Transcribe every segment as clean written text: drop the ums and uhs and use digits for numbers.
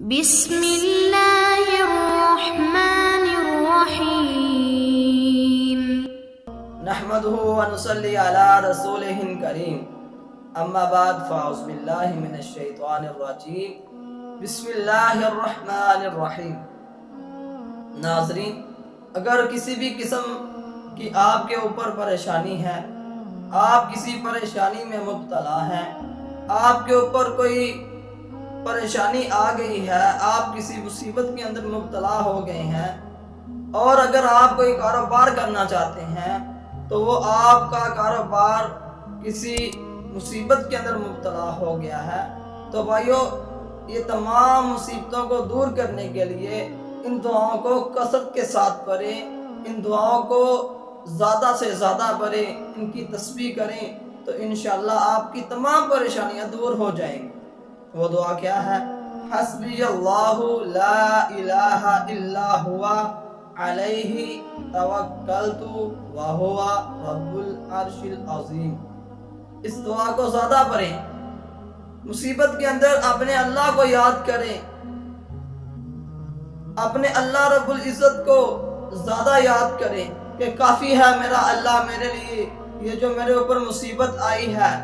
بسم اللہ الرحمن الرحیم نحمده ونصلي على رسوله الكريم اما بعد فاعوذ باللہ من الشیطان الرجیم بسم اللہ الرحمن الرحیم۔ ناظرین، اگر کسی بھی قسم کی آپ کے اوپر پریشانی ہے، آپ کسی پریشانی میں مبتلا ہیں، آپ کے اوپر کوئی پریشانی آ گئی ہے، آپ کسی مصیبت کے اندر مبتلا ہو گئے ہیں، اور اگر آپ کوئی کاروبار کرنا چاہتے ہیں تو وہ آپ کا کاروبار کسی مصیبت کے اندر مبتلا ہو گیا ہے، تو بھائیو یہ تمام مصیبتوں کو دور کرنے کے لیے ان دعاؤں کو کثرت کے ساتھ پڑھیں، ان دعاؤں کو زیادہ سے زیادہ پڑھیں، ان کی تسبیح کریں تو انشاءاللہ آپ کی تمام پریشانیاں دور ہو جائیں گی۔ وہ دعا کیا ہے؟ حسبی اللہ لا الہ الا ہوا علیہ توکلت وہو رب العرش العظیم۔ اس دعا کو زیادہ پڑھیں، مصیبت کے اندر اپنے اللہ کو یاد کریں، اپنے اللہ رب العزت کو زیادہ یاد کریں کہ کافی ہے میرا اللہ میرے لیے، یہ جو میرے اوپر مصیبت آئی ہے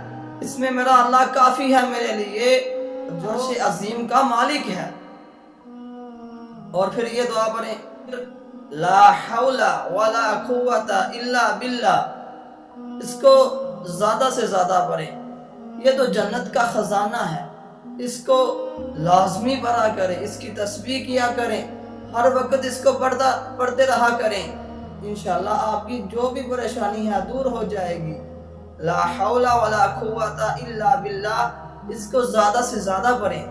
اس میں میرا اللہ کافی ہے میرے لیے، جو عرش عظیم کا مالک ہے۔ اور پھر یہ دعا پڑھیں، لا حول ولا قوت الا باللہ، اس کو زیادہ سے زیادہ پڑھیں، یہ تو جنت کا خزانہ ہے، اس کو لازمی پڑھا کریں، اس کی تسبیح کیا کریں، ہر وقت اس کو پڑھتے رہا کریں، انشاءاللہ آپ کی جو بھی پریشانی ہے دور ہو جائے گی۔ لا حول ولا قوت الا باللہ، اس کو زیادہ سے زیادہ پڑھیں۔